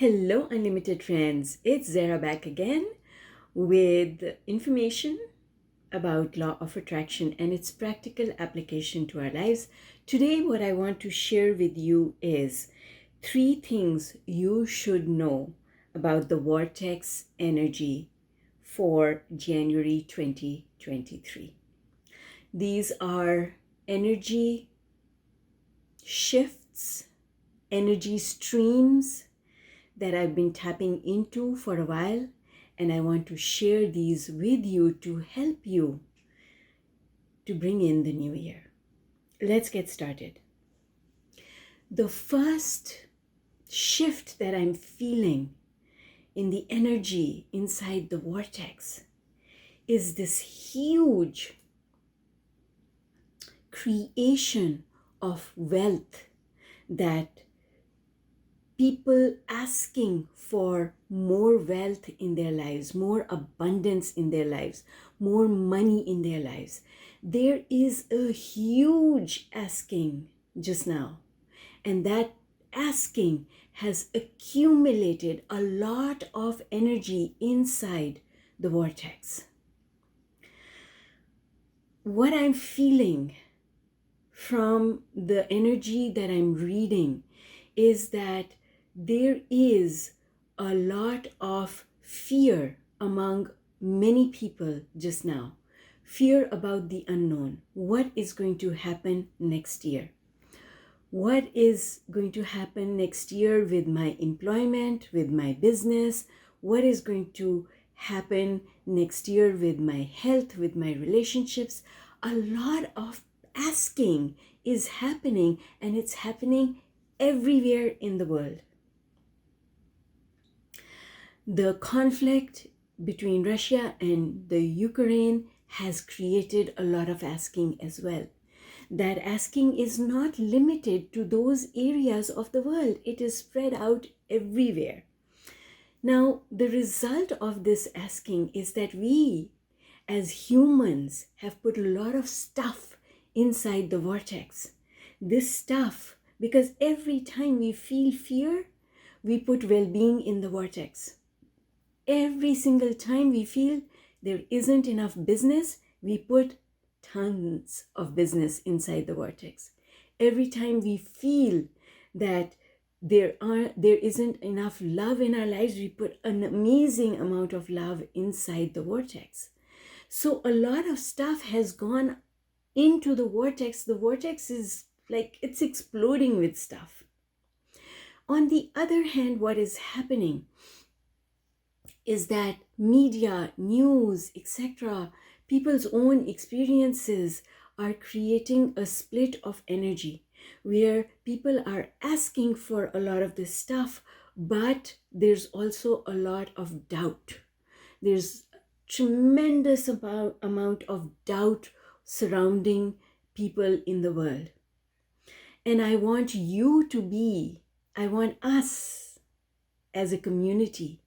Hello, Unlimited friends. It's Zara back again with information about law of attraction and its practical application to our lives. Today, what I want to share with you is 3 things you should know about the vortex energy for January 2023. These are energy shifts, energy streams that I've been tapping into for a while, and I want to share these with you to help you to bring in the new year. Let's get started. The first shift that I'm feeling in the energy inside the vortex is this huge creation of wealth, that people asking for more wealth in their lives, more abundance in their lives, more money in their lives. There is a huge asking just now, and that asking has accumulated a lot of energy inside the vortex. What I'm feeling from the energy that I'm reading is that there is a lot of fear among many people just now. Fear about the unknown. What is going to happen next year? What is going to happen next year with my employment, with my business? What is going to happen next year with my health, with my relationships? A lot of asking is happening, and it's happening everywhere in the world. The conflict between Russia and the Ukraine has created a lot of asking as well. That asking is not limited to those areas of the world. It is spread out everywhere. Now, the result of this asking is that we, as humans, have put a lot of stuff inside the vortex. This stuff, because every time we feel fear, we put well-being in the vortex. Every single time we feel there isn't enough business, we put tons of business inside the vortex. Every time we feel that there isn't enough love in our lives, we put an amazing amount of love inside the vortex. So a lot of stuff has gone into the vortex. The vortex is like it's exploding with stuff. On the other hand, what is happening is that media, news, etc., people's own experiences are creating a split of energy where people are asking for a lot of this stuff, but there's also a lot of doubt. There's tremendous amount of doubt surrounding people in the world. And I want us as a community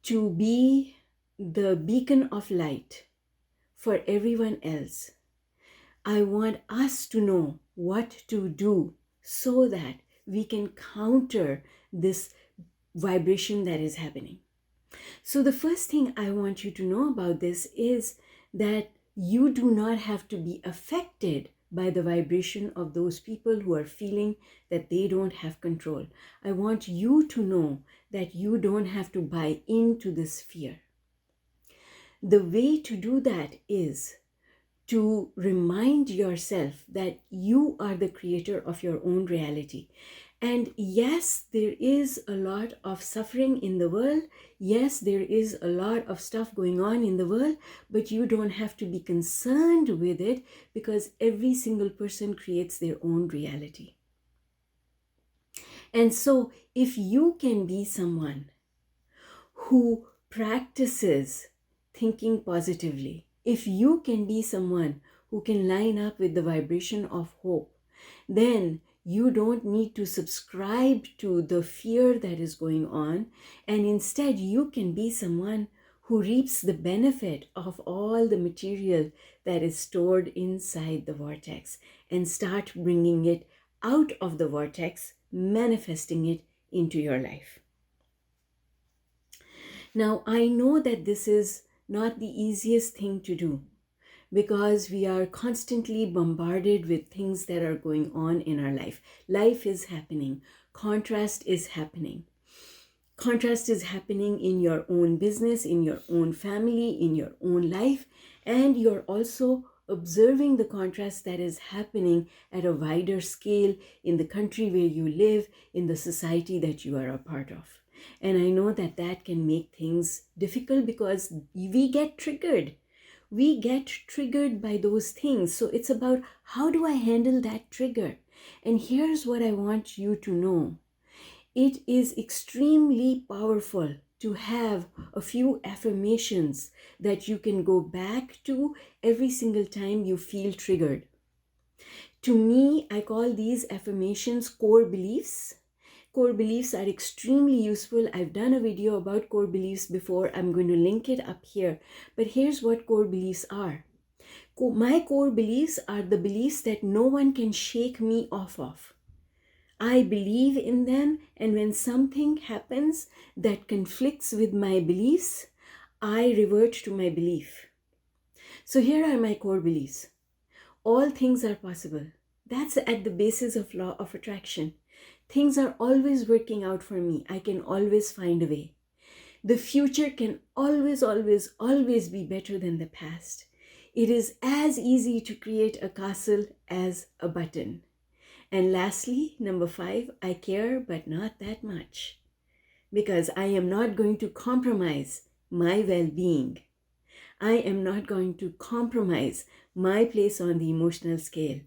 to be the beacon of light for everyone else. I want us to know what to do so that we can counter this vibration that is happening. So the first thing I want you to know about this is that you do not have to be affected by the vibration of those people who are feeling that they don't have control. I want you to know that you don't have to buy into this fear. The way to do that is to remind yourself that you are the creator of your own reality. And yes, there is a lot of suffering in the world. Yes, there is a lot of stuff going on in the world, but you don't have to be concerned with it because every single person creates their own reality. And so if you can be someone who practices thinking positively, if you can be someone who can line up with the vibration of hope, then you don't need to subscribe to the fear that is going on, and instead you can be someone who reaps the benefit of all the material that is stored inside the vortex and start bringing it out of the vortex, manifesting it into your life. Now, I know that this is not the easiest thing to do because we are constantly bombarded with things that are going on in our life. Life is happening, contrast is happening. Contrast is happening in your own business, in your own family, in your own life, and you're also observing the contrast that is happening at a wider scale in the country where you live, in the society that you are a part of. And I know that that can make things difficult because we get triggered. We get triggered by those things. So it's about, how do I handle that trigger? And here's what I want you to know. It is extremely powerful to have a few affirmations that you can go back to every single time you feel triggered. To me, I call these affirmations core beliefs. Core beliefs are extremely useful. I've done a video about core beliefs before. I'm going to link it up here. But here's what core beliefs are. My core beliefs are the beliefs that no one can shake me off of. I believe in them, and when something happens that conflicts with my beliefs, I revert to my belief. So here are my core beliefs. All things are possible. That's at the basis of law of attraction. Things are always working out for me. I can always find a way. The future can always, always, always be better than the past. It is as easy to create a castle as a button. And lastly, number 5, I care, but not that much, because I am not going to compromise my well-being. I am not going to compromise my place on the emotional scale.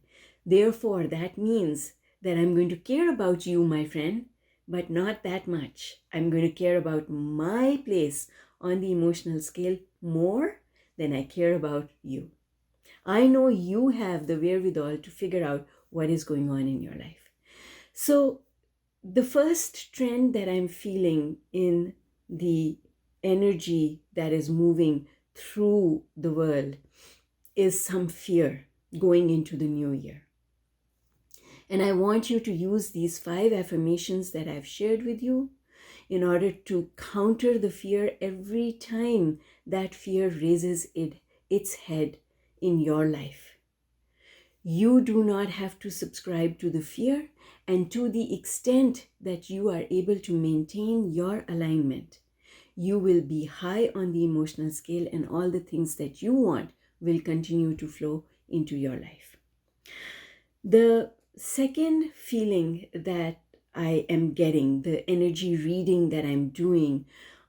Therefore, that means that I'm going to care about you, my friend, but not that much. I'm going to care about my place on the emotional scale more than I care about you. I know you have the wherewithal to figure out what is going on in your life. So the first trend that I'm feeling in the energy that is moving through the world is some fear going into the new year. And I want you to use these 5 affirmations that I've shared with you in order to counter the fear every time that fear raises its head in your life. You do not have to subscribe to the fear, and to the extent that you are able to maintain your alignment, you will be high on the emotional scale, and all the things that you want will continue to flow into your life. The second feeling that I am getting, the energy reading that I'm doing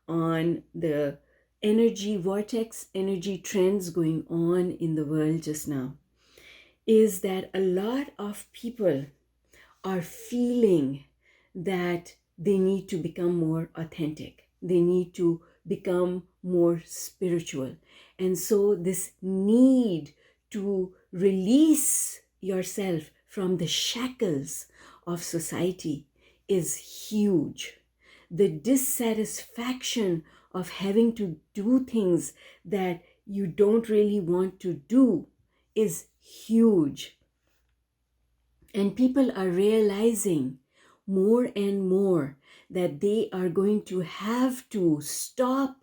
on the energy vortex, energy trends going on in the world just now, is that a lot of people are feeling that they need to become more authentic. They need to become more spiritual. And so this need to release yourself from the shackles of society is huge. The dissatisfaction of having to do things that you don't really want to do is huge. And people are realizing more and more that they are going to have to stop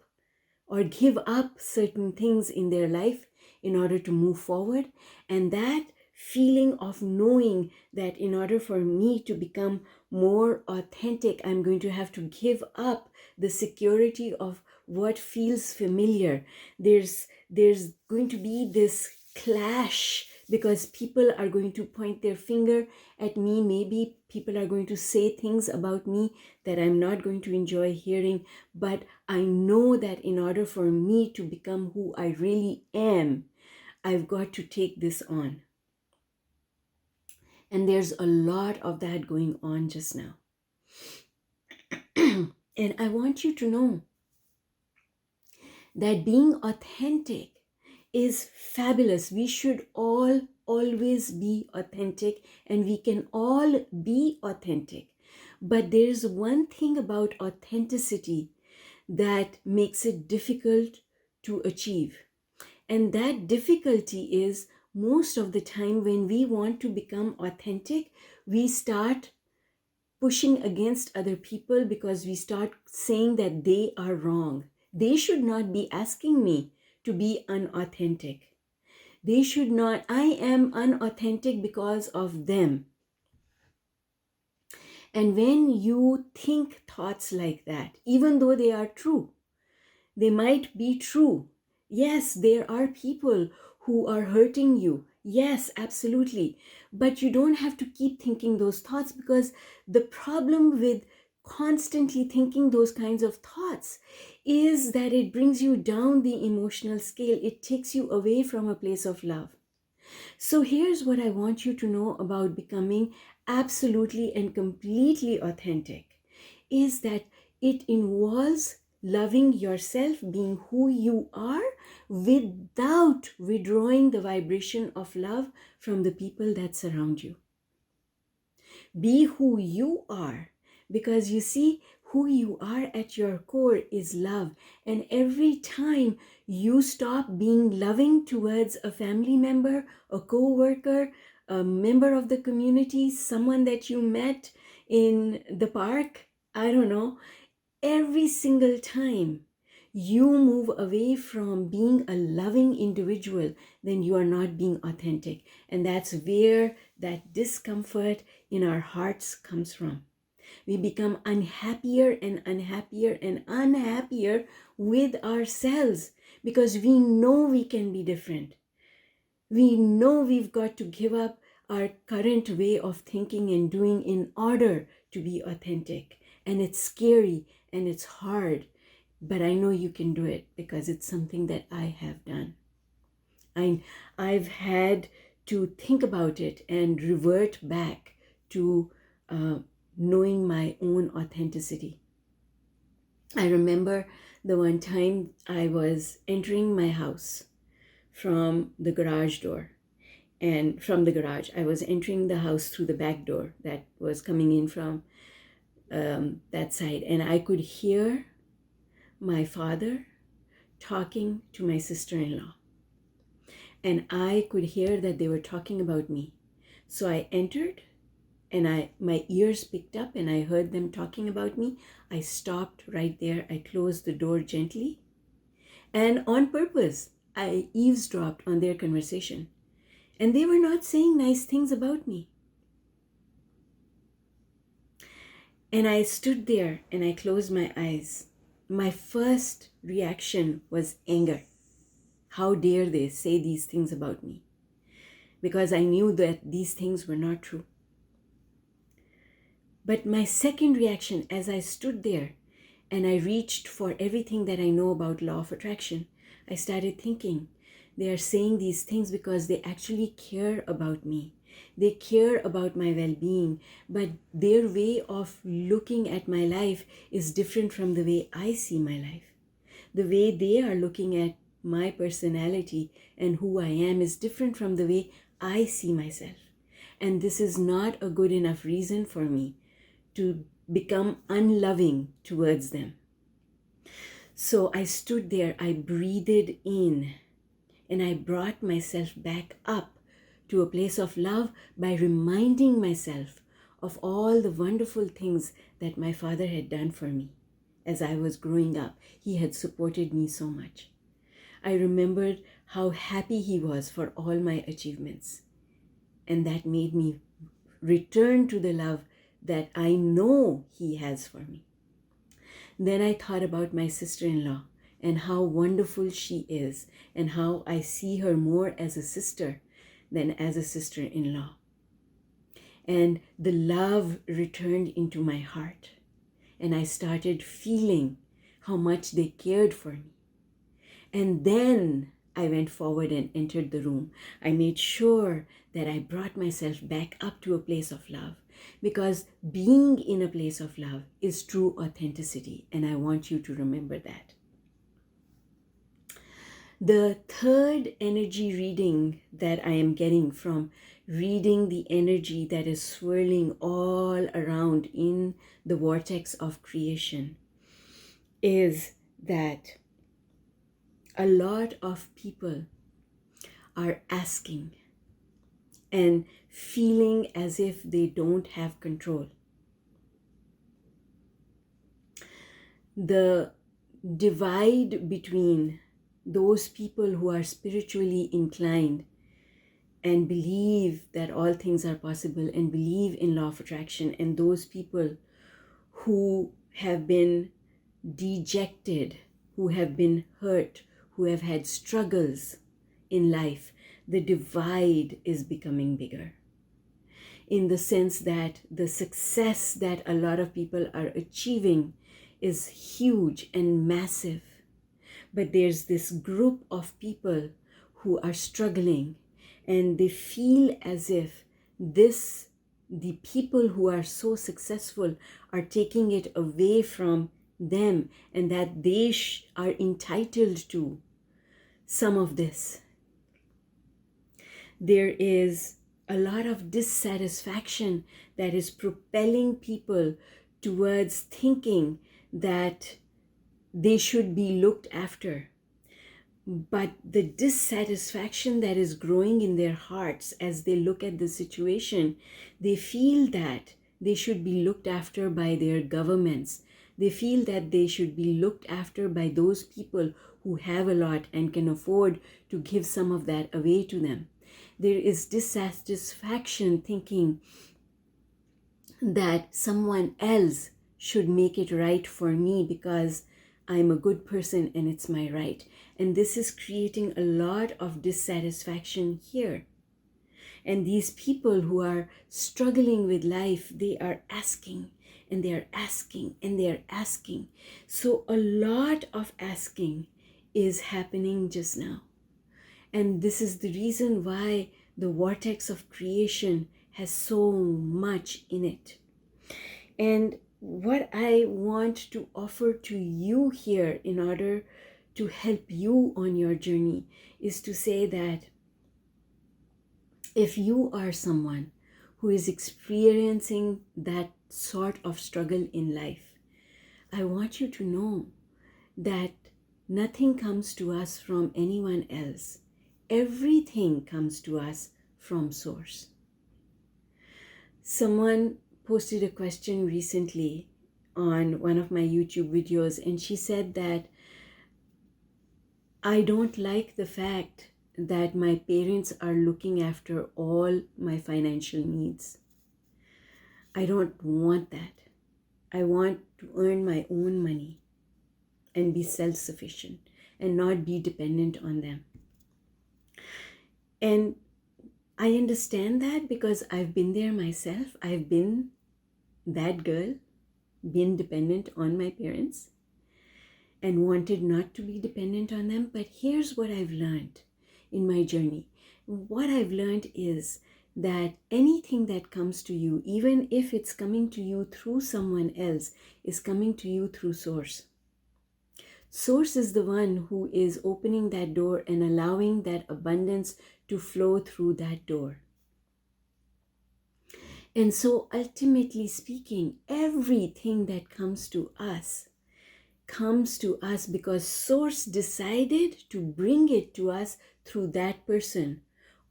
or give up certain things in their life in order to move forward. And that feeling of knowing that in order for me to become more authentic, I'm going to have to give up the security of what feels familiar. There's going to be this clash because people are going to point their finger at me. Maybe people are going to say things about me that I'm not going to enjoy hearing. But I know that in order for me to become who I really am, I've got to take this on. And there's a lot of that going on just now. And I want you to know that being authentic is fabulous. We should all always be authentic, and we can all be authentic. But there's one thing about authenticity that makes it difficult to achieve. And that difficulty is, most of the time when we want to become authentic, we start pushing against other people because we start saying that they are wrong. They should not be asking me to be unauthentic. They should not, I am unauthentic because of them. And when you think thoughts like that, even though they are true, they might be true. Yes, there are people who are hurting you. Yes, absolutely. But you don't have to keep thinking those thoughts, because the problem with constantly thinking those kinds of thoughts is that it brings you down the emotional scale. It takes you away from a place of love. So here's what I want you to know about becoming absolutely and completely authentic is that it involves loving yourself, being who you are, without withdrawing the vibration of love from the people that surround you. Be who you are, because you see, who you are at your core is love. And every time you stop being loving towards a family member, a co-worker, a member of the community, someone that you met in the park, I don't know, every single time you move away from being a loving individual, then you are not being authentic. And that's where that discomfort in our hearts comes from. We become unhappier and unhappier and unhappier with ourselves because we know we can be different. We know we've got to give up our current way of thinking and doing in order to be authentic. And it's scary and it's hard, but I know you can do it because it's something that I have done. I've had to think about it and revert back to knowing my own authenticity. I remember the one time I was entering my house from the garage door. And from the garage, I was entering the house through the back door that was coming in from that side. And I could hear my father talking to my sister-in-law. And I could hear that they were talking about me. So I entered and my ears picked up and I heard them talking about me. I stopped right there. I closed the door gently. And on purpose, I eavesdropped on their conversation. And they were not saying nice things about me. And I stood there and I closed my eyes. My first reaction was anger. How dare they say these things about me? Because I knew that these things were not true. But my second reaction as I stood there and I reached for everything that I know about law of attraction, I started thinking, they are saying these things because they actually care about me. They care about my well-being, but their way of looking at my life is different from the way I see my life. The way they are looking at my personality and who I am is different from the way I see myself. And this is not a good enough reason for me to become unloving towards them. So I stood there, I breathed in, and I brought myself back up to a place of love by reminding myself of all the wonderful things that my father had done for me as I was growing up. He had supported me so much. I remembered how happy he was for all my achievements. And that made me return to the love that I know he has for me. Then I thought about my sister-in-law and how wonderful she is and how I see her more as a sister than as a sister-in-law. And the love returned into my heart and I started feeling how much they cared for me. And then I went forward and entered the room. I made sure that I brought myself back up to a place of love, because being in a place of love is true authenticity, and I want you to remember that. The third energy reading that I am getting from reading the energy that is swirling all around in the vortex of creation is that a lot of people are asking and feeling as if they don't have control. The divide between those people who are spiritually inclined and believe that all things are possible and believe in law of attraction, and those people who have been dejected, who have been hurt, who have had struggles in life. The divide is becoming bigger, in the sense that the success that a lot of people are achieving is huge and massive. But there's this group of people who are struggling, and they feel as if the people who are so successful are taking it away from them, and that they are entitled to some of this. There is a lot of dissatisfaction that is propelling people towards thinking that they should be looked after. But the dissatisfaction that is growing in their hearts as they look at the situation, they feel that they should be looked after by their governments. They feel that they should be looked after by those people who have a lot and can afford to give some of that away to them. There is dissatisfaction thinking that someone else should make it right for me because I'm a good person and it's my right. And this is creating a lot of dissatisfaction here. And these people who are struggling with life, they are asking and they are asking and they are asking. So a lot of asking is happening just now. And this is the reason why the vortex of creation has so much in it. And what I want to offer to you here in order to help you on your journey is to say that if you are someone who is experiencing that sort of struggle in life, I want you to know that nothing comes to us from anyone else. Everything comes to us from Source. Someone posted a question recently on one of my YouTube videos, and she said that I don't like the fact that my parents are looking after all my financial needs. I don't want that. I want to earn my own money and be self-sufficient and not be dependent on them. And I understand that because I've been there myself. I've been that girl, been dependent on my parents and wanted not to be dependent on them. But here's what I've learned in my journey. What I've learned is that anything that comes to you, even if it's coming to you through someone else, is coming to you through Source. Source is the one who is opening that door and allowing that abundance to flow through that door. And so ultimately speaking, everything that comes to us because Source decided to bring it to us through that person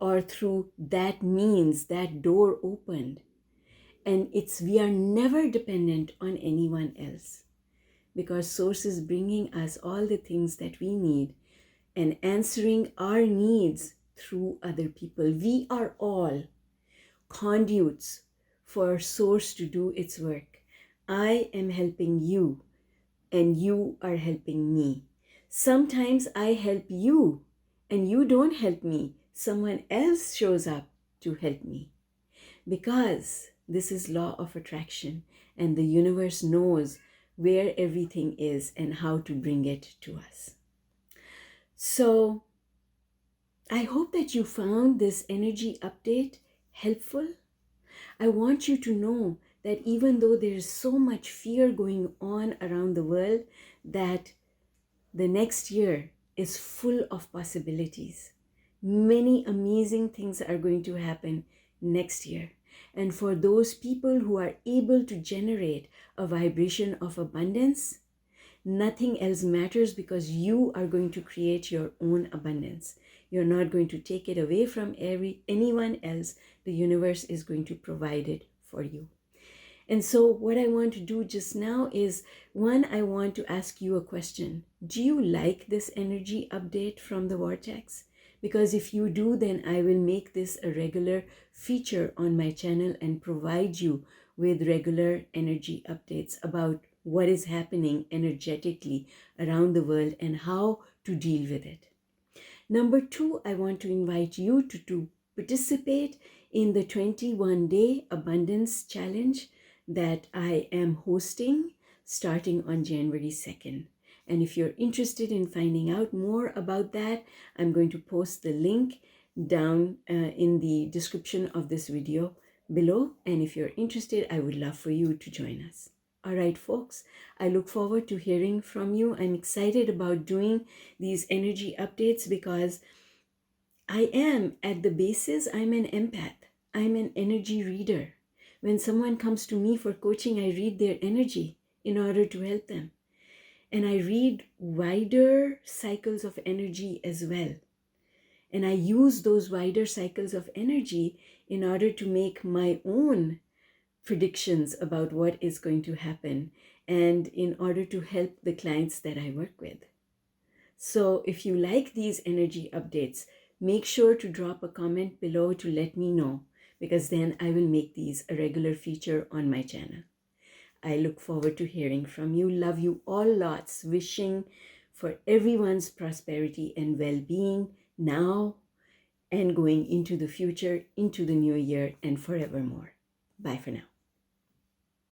or through that means, that door opened. And we are never dependent on anyone else, because Source is bringing us all the things that we need and answering our needs through other people. We are all conduits for Source to do its work. I am helping you and you are helping me. Sometimes I help you and you don't help me. Someone else shows up to help me, because this is law of attraction and the universe knows where everything is and how to bring it to us. So I hope that you found this energy update helpful. I want you to know that even though there is so much fear going on around the world, that the next year is full of possibilities. Many amazing things are going to happen next year. And for those people who are able to generate a vibration of abundance, nothing else matters, because you are going to create your own abundance. You're not going to take it away from anyone else. The universe is going to provide it for you. And so what I want to do just now is, one, I want to ask you a question. Do you like this energy update from the Vortex? Because if you do, then I will make this a regular feature on my channel and provide you with regular energy updates about what is happening energetically around the world and how to deal with it. Number two, I want to invite you to participate in the 21-day abundance challenge that I am hosting starting on January 2nd. And if you're interested in finding out more about that, I'm going to post the link down in the description of this video below. And if you're interested, I would love for you to join us. All right, folks, I look forward to hearing from you. I'm excited about doing these energy updates because I am, at the basis, I'm an empath. I'm an energy reader. When someone comes to me for coaching, I read their energy in order to help them. And I read wider cycles of energy as well. And I use those wider cycles of energy in order to make my own predictions about what is going to happen and in order to help the clients that I work with. So if you like these energy updates, make sure to drop a comment below to let me know, because then I will make these a regular feature on my channel. I look forward to hearing from you. Love you all lots. Wishing for everyone's prosperity and well-being now and going into the future, into the new year and forevermore. Bye for now.